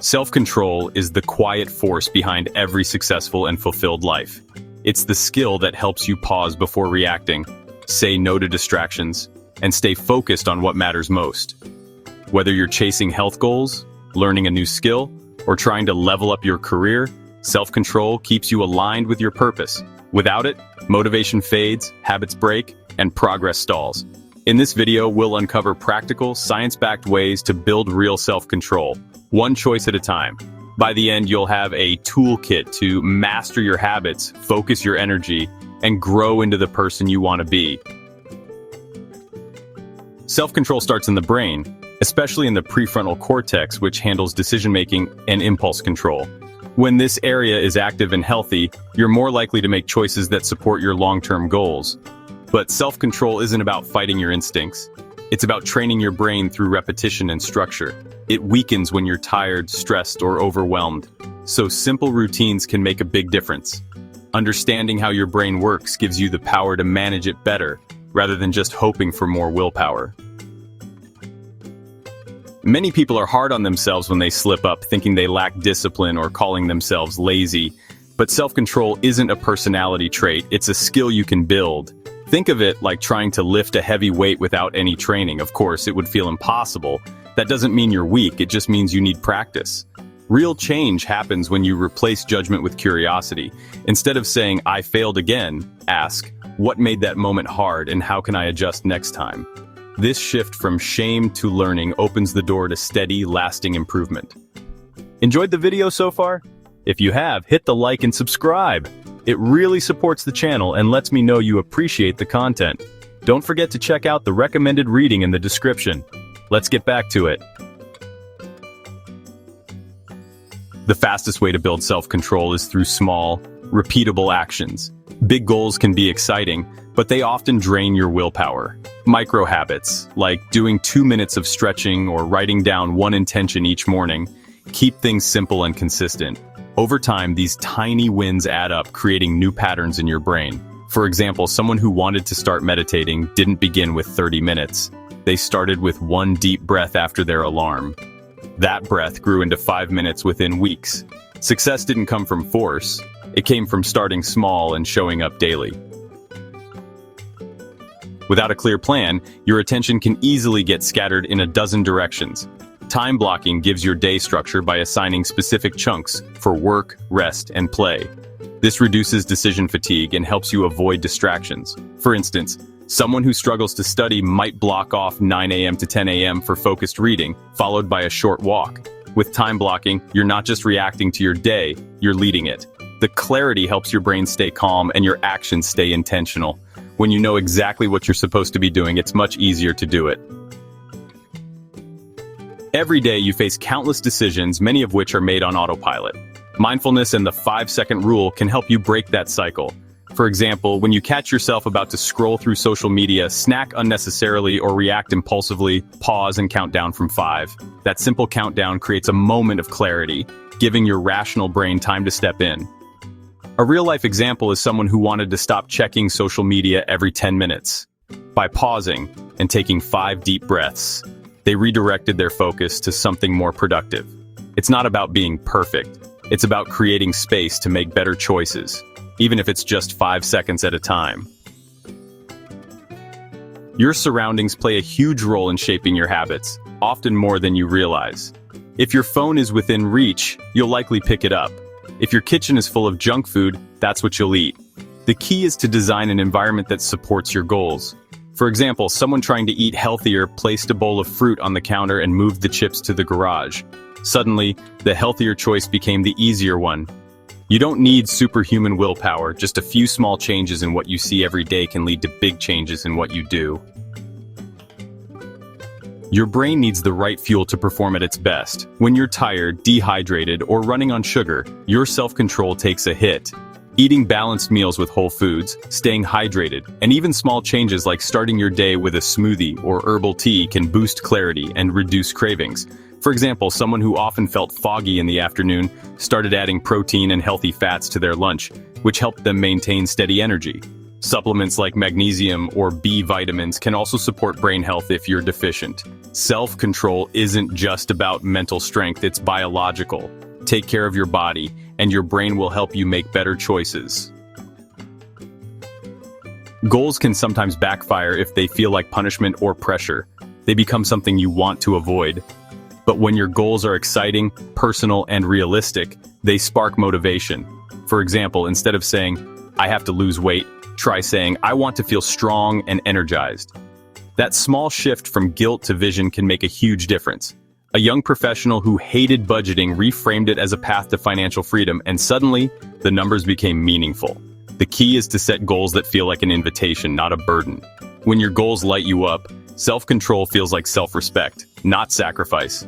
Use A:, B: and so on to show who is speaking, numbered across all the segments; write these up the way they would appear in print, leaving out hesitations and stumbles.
A: Self-control is the quiet force behind every successful and fulfilled life. It's the skill that helps you pause before reacting, say no to distractions, and stay focused on what matters most. Whether you're chasing health goals, learning a new skill, or trying to level up your career, self-control keeps you aligned with your purpose. Without it, motivation fades, habits break, and progress stalls. In this video, we'll uncover practical, science-backed ways to build real self-control, one choice at a time. By the end, you'll have a toolkit to master your habits, focus your energy, and grow into the person you want to be. Self-control starts in the brain, especially in the prefrontal cortex, which handles decision-making and impulse control. When this area is active and healthy, you're more likely to make choices that support your long-term goals. But self-control isn't about fighting your instincts. It's about training your brain through repetition and structure. It weakens when you're tired, stressed, or overwhelmed. So simple routines can make a big difference. Understanding how your brain works gives you the power to manage it better, rather than just hoping for more willpower. Many people are hard on themselves when they slip up, thinking they lack discipline or calling themselves lazy. But self-control isn't a personality trait, it's a skill you can build. Think of it like trying to lift a heavy weight without any training. Of course, it would feel impossible. That doesn't mean you're weak, it just means you need practice. Real change happens when you replace judgment with curiosity. Instead of saying, "I failed again," ask, "What made that moment hard and how can I adjust next time?" This shift from shame to learning opens the door to steady, lasting improvement. Enjoyed the video so far? If you have, hit the like and subscribe. It really supports the channel and lets me know you appreciate the content. Don't forget to check out the recommended reading in the description. Let's get back to it. The fastest way to build self-control is through small, repeatable actions. Big goals can be exciting, but they often drain your willpower. Micro habits, like doing 2 minutes of stretching or writing down one intention each morning, keep things simple and consistent. Over time, these tiny wins add up, creating new patterns in your brain. For example, someone who wanted to start meditating didn't begin with 30 minutes. They started with one deep breath after their alarm. That breath grew into 5 minutes within weeks. Success didn't come from force. It came from starting small and showing up daily. Without a clear plan, your attention can easily get scattered in a dozen directions. Time blocking gives your day structure by assigning specific chunks for work, rest, and play. This reduces decision fatigue and helps you avoid distractions. For instance, someone who struggles to study might block off 9 a.m. to 10 a.m. for focused reading, followed by a short walk. With time blocking, you're not just reacting to your day, you're leading it. The clarity helps your brain stay calm and your actions stay intentional. When you know exactly what you're supposed to be doing, it's much easier to do it. Every day you face countless decisions, many of which are made on autopilot. Mindfulness and the 5-second rule can help you break that cycle. For example, when you catch yourself about to scroll through social media, snack unnecessarily, or react impulsively, pause and count down from 5. That simple countdown creates a moment of clarity, giving your rational brain time to step in. A real-life example is someone who wanted to stop checking social media every 10 minutes. By pausing and taking 5 deep breaths, they redirected their focus to something more productive. It's not about being perfect. It's about creating space to make better choices, even if it's just 5 seconds at a time. Your surroundings play a huge role in shaping your habits, often more than you realize. If your phone is within reach, you'll likely pick it up. If your kitchen is full of junk food, that's what you'll eat. The key is to design an environment that supports your goals. For example, someone trying to eat healthier placed a bowl of fruit on the counter and moved the chips to the garage. Suddenly, the healthier choice became the easier one. You don't need superhuman willpower, just a few small changes in what you see every day can lead to big changes in what you do. Your brain needs the right fuel to perform at its best. When you're tired, dehydrated, or running on sugar, your self-control takes a hit. Eating balanced meals with whole foods, staying hydrated, and even small changes like starting your day with a smoothie or herbal tea can boost clarity and reduce cravings. For example, someone who often felt foggy in the afternoon started adding protein and healthy fats to their lunch, which helped them maintain steady energy. Supplements like magnesium or B vitamins can also support brain health if you're deficient. Self-control isn't just about mental strength, it's biological. Take care of your body, and your brain will help you make better choices. Goals can sometimes backfire if they feel like punishment or pressure. They become something you want to avoid. But when your goals are exciting, personal, and realistic, they spark motivation. For example, instead of saying, "I have to lose weight," try saying, "I want to feel strong and energized." That small shift from guilt to vision can make a huge difference. A young professional who hated budgeting reframed it as a path to financial freedom, and suddenly, the numbers became meaningful. The key is to set goals that feel like an invitation, not a burden. When your goals light you up, self-control feels like self-respect, not sacrifice.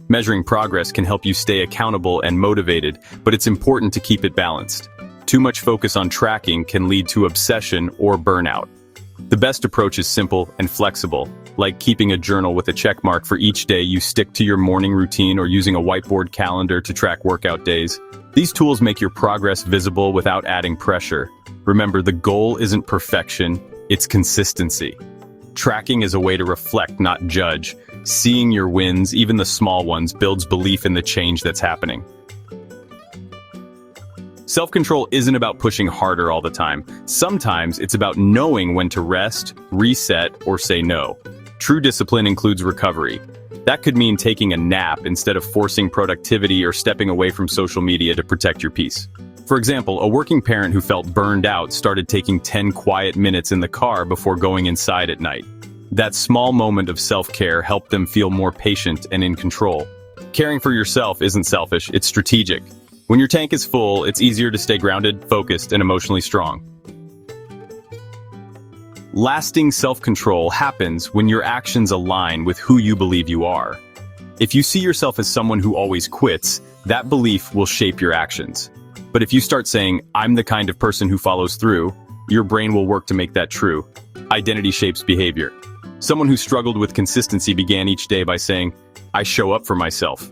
A: Measuring progress can help you stay accountable and motivated, but it's important to keep it balanced. Too much focus on tracking can lead to obsession or burnout. The best approach is simple and flexible, like keeping a journal with a check mark for each day you stick to your morning routine or using a whiteboard calendar to track workout days. These tools make your progress visible without adding pressure. Remember, the goal isn't perfection, it's consistency. Tracking is a way to reflect, not judge. Seeing your wins, even the small ones, builds belief in the change that's happening. Self-control isn't about pushing harder all the time. Sometimes it's about knowing when to rest, reset, or say no. True discipline includes recovery. That could mean taking a nap instead of forcing productivity or stepping away from social media to protect your peace. For example, a working parent who felt burned out started taking 10 quiet minutes in the car before going inside at night. That small moment of self-care helped them feel more patient and in control. Caring for yourself isn't selfish, it's strategic. When your tank is full, it's easier to stay grounded, focused, and emotionally strong. Lasting self-control happens when your actions align with who you believe you are. If you see yourself as someone who always quits, that belief will shape your actions. But if you start saying, "I'm the kind of person who follows through," your brain will work to make that true. Identity shapes behavior. Someone who struggled with consistency began each day by saying, "I show up for myself."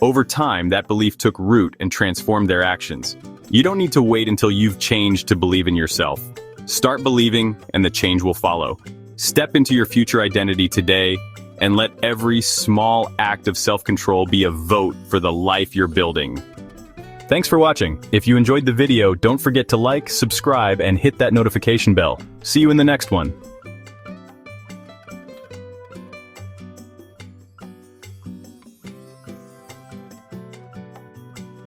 A: Over time, that belief took root and transformed their actions. You don't need to wait until you've changed to believe in yourself. Start believing, and the change will follow. Step into your future identity today, and let every small act of self-control be a vote for the life you're building. Thanks for watching. If you enjoyed the video, don't forget to like, subscribe, and hit that notification bell. See you in the next one.